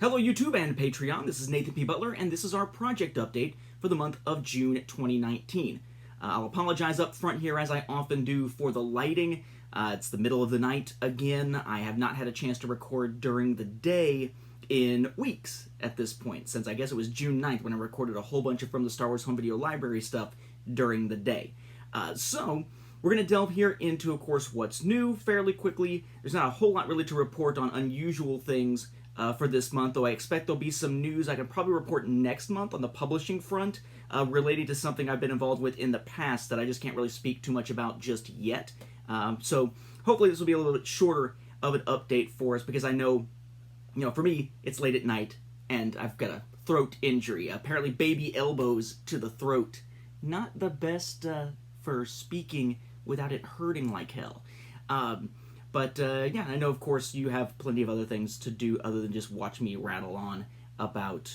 Hello YouTube and Patreon, this is Nathan P. Butler, and this is our project update for the month of June 2019. I'll apologize up front here, as I often do, for the lighting. It's the middle of the night again. I have not had a chance to record during the day in weeks at this point, since I guess it was June 9th when I recorded a whole bunch of From the Star Wars Home Video Library stuff during the day. So we're going to delve here into, of course, what's new fairly quickly. There's not a whole lot really to report on unusual things for this month, though I expect there'll be some news I can probably report next month on the publishing front relating to something I've been involved with in the past that I just can't really speak too much about just yet. So hopefully this will be a little bit shorter of an update for us, because I know, for me, it's late at night and I've got a throat injury. Apparently baby elbows to the throat. Not the best for speaking without it hurting like hell. But yeah, I know, of course, you have plenty of other things to do other than just watch me rattle on about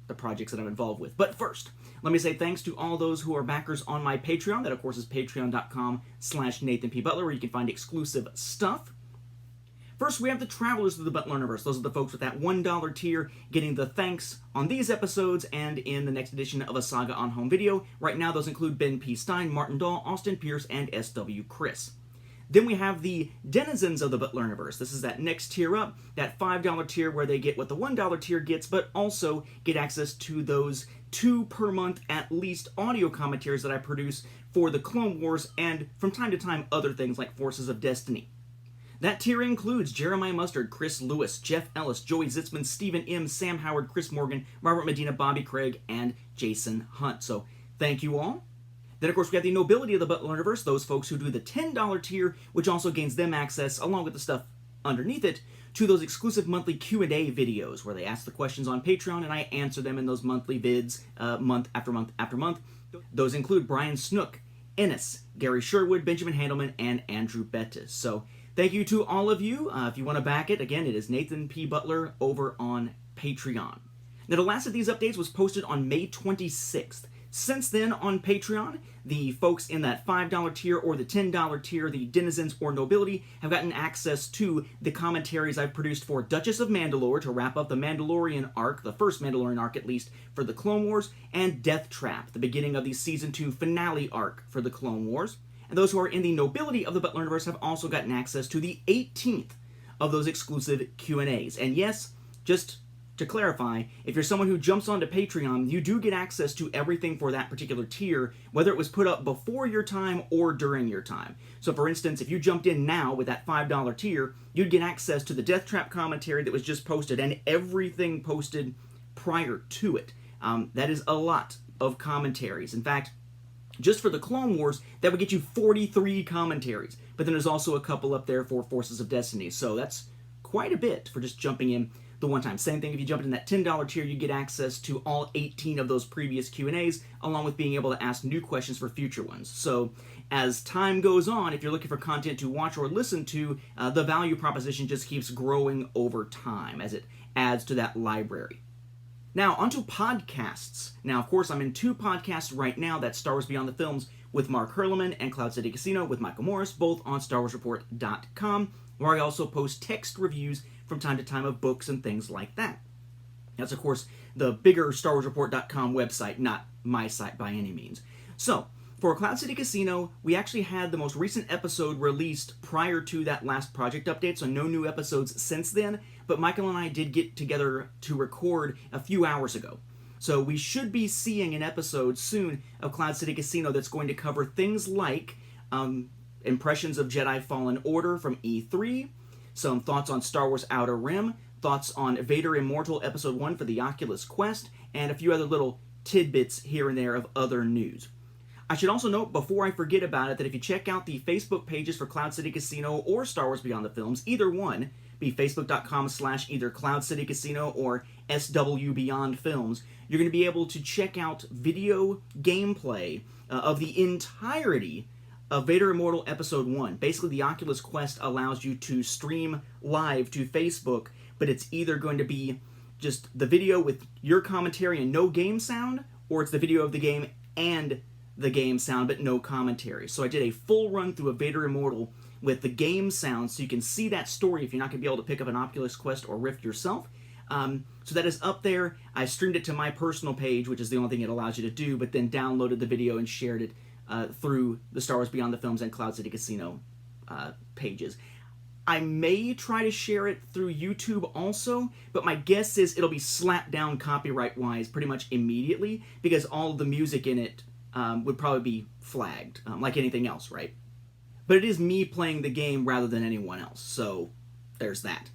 the projects that I'm involved with. But first, let me say thanks to all those who are backers on my Patreon. That, of course, is patreon.com/NathanPButler, where you can find exclusive stuff. First, we have the Travelers of the Butler Universe. Those are the folks with that $1 tier getting the thanks on these episodes and in the next edition of A Saga on Home Video. Right now, those include Ben P. Stein, Martin Dahl, Austin Pierce, and S.W. Chris. Then we have the Denizens of the Butler Universe. This is that next tier up, that $5 tier where they get what the $1 tier gets, but also get access to those 2 per month at least audio commentaries that I produce for the Clone Wars and from time to time other things like Forces of Destiny. That tier includes Jeremiah Mustard, Chris Lewis, Jeff Ellis, Joey Zitzman, Stephen M., Sam Howard, Chris Morgan, Robert Medina, Bobby Craig, and Jason Hunt. So thank you all. Then, of course, we have the Nobility of the Butler Universe, those folks who do the $10 tier, which also gains them access, along with the stuff underneath it, to those exclusive monthly Q&A videos, where they ask the questions on Patreon, and I answer them in those monthly vids, month after month after month. Those include Brian Snook, Ennis, Gary Sherwood, Benjamin Handelman, and Andrew Bettis. So thank you to all of you. If you want to back it, again, it is Nathan P. Butler over on Patreon. Now, the last of these updates was posted on May 26th. Since then, on Patreon, the folks in that $5 tier or the $10 tier, the Denizens or Nobility, have gotten access to the commentaries I've produced for Duchess of Mandalore to wrap up the Mandalorian arc, the first Mandalorian arc at least, for the Clone Wars, and Death Trap, the beginning of the Season 2 finale arc for the Clone Wars. And those who are in the Nobility of the Butler Universe have also gotten access to the 18th of those exclusive Q&As. And yes, just to clarify, if you're someone who jumps onto Patreon, you do get access to everything for that particular tier, whether it was put up before your time or during your time. So for instance, if you jumped in now with that $5 tier, you'd get access to the Death Trap commentary that was just posted and everything posted prior to it. That is a lot of commentaries. In fact, just for the Clone Wars, that would get you 43 commentaries. But then there's also a couple up there for Forces of Destiny, so that's quite a bit for just jumping in the one time. Same thing, if you jump in that $10 tier, you get access to all 18 of those previous Q&As, along with being able to ask new questions for future ones. So as time goes on, if you're looking for content to watch or listen to, the value proposition just keeps growing over time as it adds to that library. Now, onto podcasts. Now, of course, I'm in 2 podcasts right now. That's Star Wars Beyond the Films with Mark Herleman and Cloud City Casino with Michael Morris, both on StarWarsReport.com, where I also post text reviews from time to time of books and things like that. That's, of course, the bigger StarWarsReport.com website, not my site by any means. So, for Cloud City Casino, we actually had the most recent episode released prior to that last project update, so no new episodes since then, but Michael and I did get together to record a few hours ago. So we should be seeing an episode soon of Cloud City Casino that's going to cover things like impressions of Jedi Fallen Order from E3, some thoughts on Star Wars Outer Rim, thoughts on Vader Immortal Episode 1 for the Oculus Quest, and a few other little tidbits here and there of other news. I should also note, before I forget about it, that if you check out the Facebook pages for Cloud City Casino or Star Wars Beyond the Films, either one, be facebook.com/either Cloud City Casino or SW Beyond Films, you're going to be able to check out video gameplay of the entirety of Vader Immortal Episode 1. Basically, the Oculus Quest allows you to stream live to Facebook, but it's either going to be just the video with your commentary and no game sound, or it's the video of the game and the game sound but no commentary. So I did a full run through of Vader Immortal with the game sound, so you can see that story if you're not going to be able to pick up an Oculus Quest or Rift yourself. So that is up there. I streamed it to my personal page, which is the only thing it allows you to do, but then downloaded the video and shared it through the Star Wars Beyond the Films and Cloud City Casino pages. I may try to share it through YouTube also, but my guess is it'll be slapped down copyright-wise pretty much immediately, because all of the music in it would probably be flagged, like anything else, right? But it is me playing the game rather than anyone else, so there's that.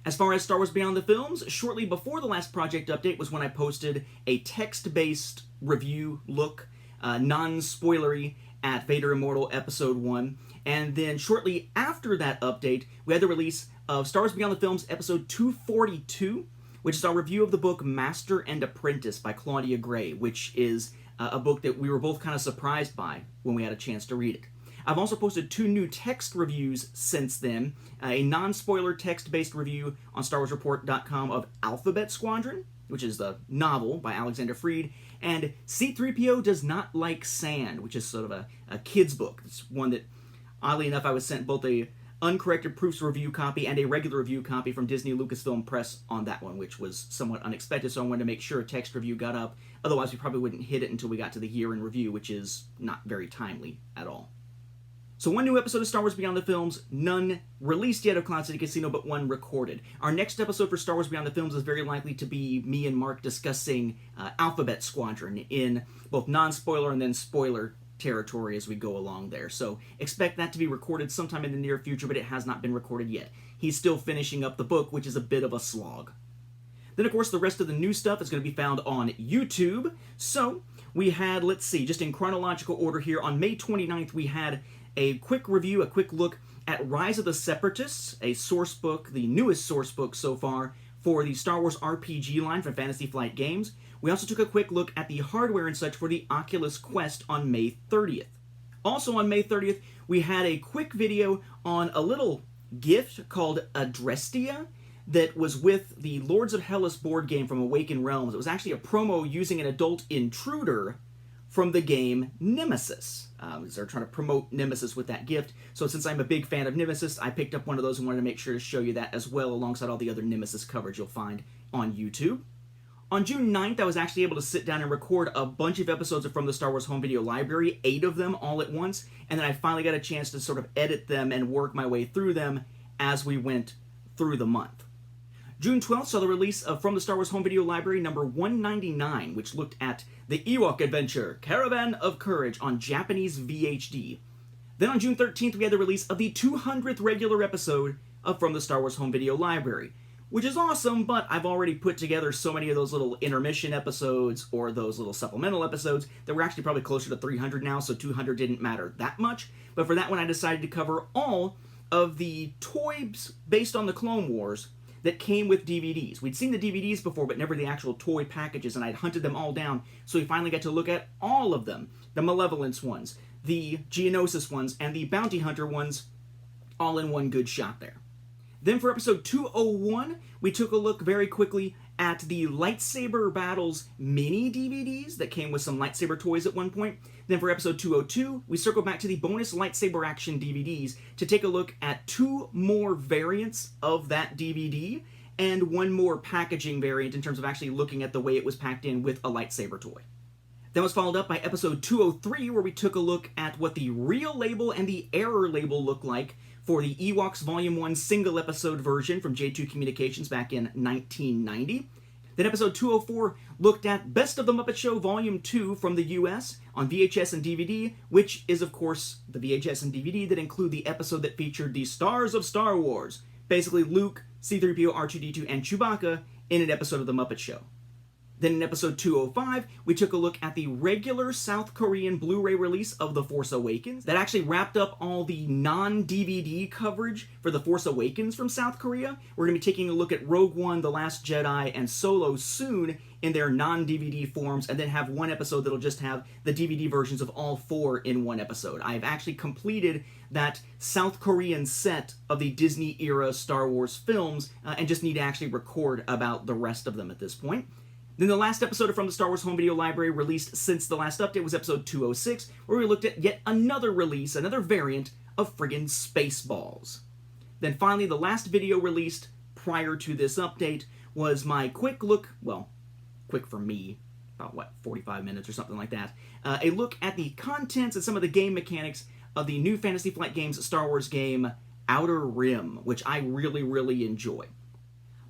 As far as Star Wars Beyond the Films, shortly before the last project update was when I posted a text-based review look, non-spoilery, at Vader Immortal Episode 1, and then shortly after that update, we had the release of Star Wars Beyond the Films Episode 242, which is our review of the book Master and Apprentice by Claudia Gray, which is a book that we were both kind of surprised by when we had a chance to read it. I've also posted 2 new text reviews since then, a non-spoiler text-based review on StarWarsReport.com of Alphabet Squadron, which is the novel by Alexander Freed, and C-3PO Does Not Like Sand, which is sort of a kid's book. It's one that, oddly enough, I was sent both a uncorrected proofs review copy and a regular review copy from Disney Lucasfilm Press on that one, which was somewhat unexpected, so I wanted to make sure a text review got up. Otherwise, we probably wouldn't hit it until we got to the year in review, which is not very timely at all. So one new episode of Star Wars Beyond the Films, none released yet of Cloud City Casino, but one recorded. Our next episode for Star Wars Beyond the Films is very likely to be me and Mark discussing Alphabet Squadron in both non-spoiler and then spoiler territory as we go along there. So expect that to be recorded sometime in the near future, but it has not been recorded yet. He's still finishing up the book, which is a bit of a slog. Then, of course, the rest of the new stuff is going to be found on YouTube. So we had, let's see, just in chronological order here, on May 29th, we had a quick review, a quick look at Rise of the Separatists, a source book, the newest source book so far for the Star Wars RPG line from Fantasy Flight Games. We also took a quick look at the hardware and such for the Oculus Quest on May 30th. Also on May 30th, we had a quick video on a little gift called Adrestia that was with the Lords of Hellas board game from Awakened Realms. It was actually a promo using an adult intruder from the game Nemesis. They're trying to promote Nemesis with that gift. So since I'm a big fan of Nemesis, I picked up one of those and wanted to make sure to show you that as well, alongside all the other Nemesis coverage you'll find on YouTube. On June 9th, I was actually able to sit down and record a bunch of episodes from the Star Wars Home Video Library, 8 of them all at once, and then I finally got a chance to sort of edit them and work my way through them as we went through the month. June 12th saw the release of From the Star Wars Home Video Library number 199, which looked at the Ewok adventure, Caravan of Courage, on Japanese VHD. Then on June 13th, we had the release of the 200th regular episode of From the Star Wars Home Video Library, which is awesome, but I've already put together so many of those little intermission episodes or those little supplemental episodes that we're actually probably closer to 300 now, so 200 didn't matter that much. But for that one, I decided to cover all of the toys based on the Clone Wars that came with DVDs. We'd seen the DVDs before, but never the actual toy packages, and I'd hunted them all down, so we finally got to look at all of them. The Malevolence ones, the Geonosis ones, and the Bounty Hunter ones, all in one good shot there. Then for episode 201, we took a look very quickly at the Lightsaber Battles mini DVDs that came with some lightsaber toys at one point. Then for episode 202, we circled back to the bonus lightsaber action DVDs to take a look at 2 more variants of that DVD and 1 more packaging variant in terms of actually looking at the way it was packed in with a lightsaber toy. That was followed up by episode 203, where we took a look at what the real label and the error label look like for the Ewoks Volume 1 single episode version from J2 Communications back in 1990. Then episode 204 looked at Best of the Muppet Show Volume 2 from the US on VHS and DVD, which is, of course, the VHS and DVD that include the episode that featured the stars of Star Wars, basically Luke, C-3PO, R2-D2, and Chewbacca in an episode of The Muppet Show. Then in episode 205, we took a look at the regular South Korean Blu-ray release of The Force Awakens. That actually wrapped up all the non-DVD coverage for The Force Awakens from South Korea. We're going to be taking a look at Rogue One, The Last Jedi, and Solo soon in their non-DVD forms, and then have one episode that'll just have the DVD versions of all 4 in one episode. I've actually completed that South Korean set of the Disney-era Star Wars films, and just need to actually record about the rest of them at this point. Then the last episode from the Star Wars Home Video Library released since the last update was episode 206, where we looked at yet another release, another variant of friggin' Spaceballs. Then finally, the last video released prior to this update was my quick look, well, quick for me, about 45 minutes or something like that, a look at the contents and some of the game mechanics of the new Fantasy Flight Games Star Wars game Outer Rim, which I really, really enjoy.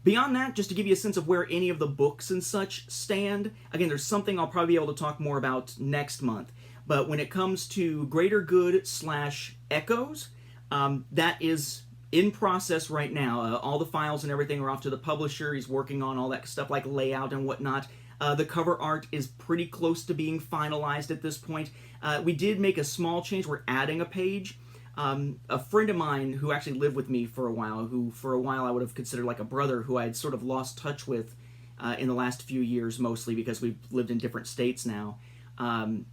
Beyond that, just to give you a sense of where any of the books and such stand, again, there's something I'll probably be able to talk more about next month, but when it comes to Greater Good / Echoes, that is in process right now. All the files and everything are off to the publisher. He's working on all that stuff like layout and whatnot. The cover art is pretty close to being finalized at this point. We did make a small change. We're adding a page. A friend of mine who actually lived with me for a while, who for a while I would have considered like a brother, who I had sort of lost touch with in the last few years, mostly because we've lived in different states now,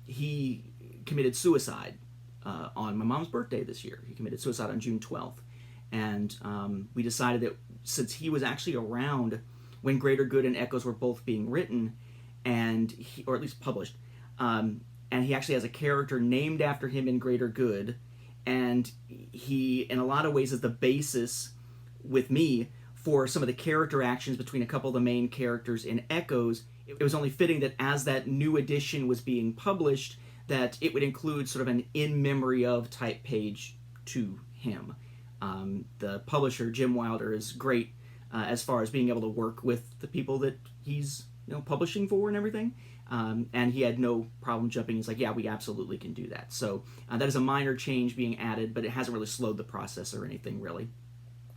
he committed suicide on my mom's birthday this year. He committed suicide on June 12th. And we decided that since he was actually around when Greater Good and Echoes were both being written, or at least published, and he actually has a character named after him in Greater Good, and he, in a lot of ways, is the basis with me for some of the character actions between a couple of the main characters in Echoes. It was only fitting that as that new edition was being published, that it would include sort of an in memory of type page to him. The publisher, Jim Wilder, is great as far as being able to work with the people that he's publishing for and everything. And he had no problem jumping. He's like, yeah, we absolutely can do that. So that is a minor change being added, but it hasn't really slowed the process or anything, really.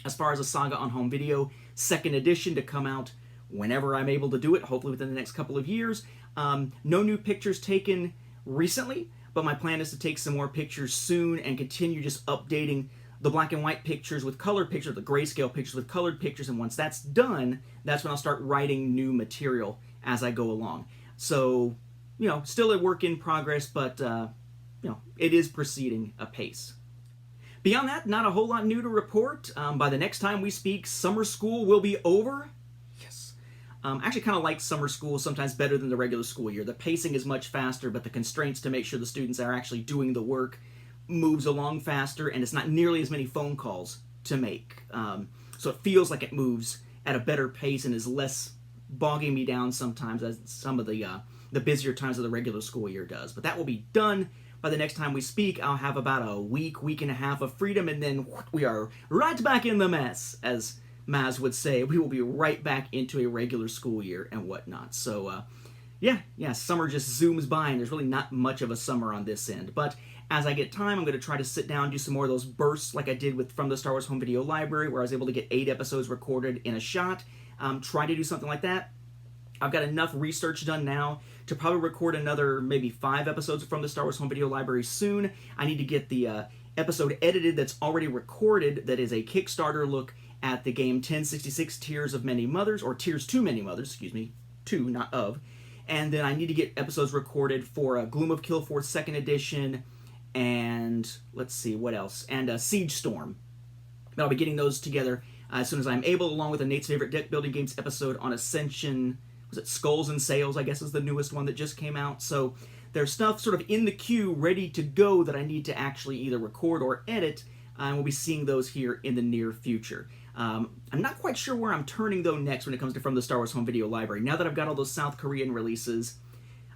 As far as a Saga on Home Video, second edition to come out whenever I'm able to do it, hopefully within the next couple of years. No new pictures taken recently, but my plan is to take some more pictures soon and continue just updating the black and white pictures with colored pictures, the grayscale pictures with colored pictures, and once that's done, that's when I'll start writing new material as I go along. So, still a work in progress, but, it is proceeding apace. Beyond that, not a whole lot new to report. By the next time we speak, summer school will be over. Yes. I actually kind of like summer school sometimes better than the regular school year. The pacing is much faster, but the constraints to make sure the students are actually doing the work moves along faster, and it's not nearly as many phone calls to make. So it feels like it moves at a better pace and is less bogging me down sometimes as some of the busier times of the regular school year does. But that will be done by the next time we speak. I'll have about a week and a half of freedom, and then we are right back in the mess, as Maz would say. We will be right back into a regular school year and whatnot. So, summer just zooms by, and there's really not much of a summer on this end. But as I get time, I'm going to try to sit down and do some more of those bursts like I did from the Star Wars Home Video Library, where I was able to get 8 episodes recorded in a shot. Try to do something like that. I've got enough research done now to probably record another maybe 5 episodes from the Star Wars Home Video Library soon. I need to get the episode edited that's already recorded, that is a Kickstarter look at the game 1066 Tears of Many Mothers, or Tears to Many Mothers, excuse me, to, not of. And then I need to get episodes recorded for Gloom of Kilforth 2nd Edition, and let's see, what else? And Siege Storm. But I'll be getting those together as soon as I'm able, along with a Nate's Favorite Deck Building Games episode on Ascension. Was it Skulls and Sails, I guess is the newest one that just came out. So there's stuff sort of in the queue ready to go that I need to actually either record or edit, and we'll be seeing those here in the near future. I'm not quite sure where I'm turning, though, next when it comes to From the Star Wars Home Video Library. Now that I've got all those South Korean releases,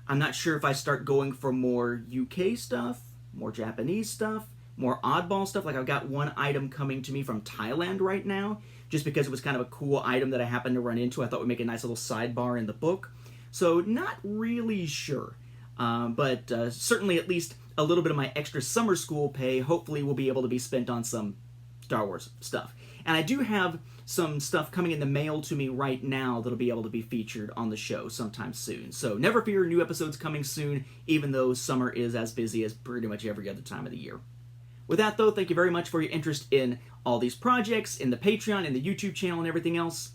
I'm not sure if I start going for more UK stuff, more Japanese stuff, more oddball stuff. Like I've got one item coming to me from Thailand right now, just because it was kind of a cool item that I happened to run into. I thought would make a nice little sidebar in the book. So not really sure. But certainly at least a little bit of my extra summer school pay hopefully will be able to be spent on some Star Wars stuff. And I do have some stuff coming in the mail to me right now that'll be able to be featured on the show sometime soon. So never fear, new episodes coming soon, even though summer is as busy as pretty much every other time of the year. With that, though, thank you very much for your interest in all these projects, in the Patreon, in the YouTube channel, and everything else.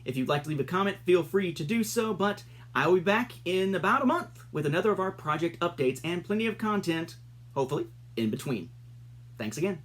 If you'd like to leave a comment, feel free to do so, but I will be back in about a month with another of our project updates and plenty of content, hopefully, in between. Thanks again.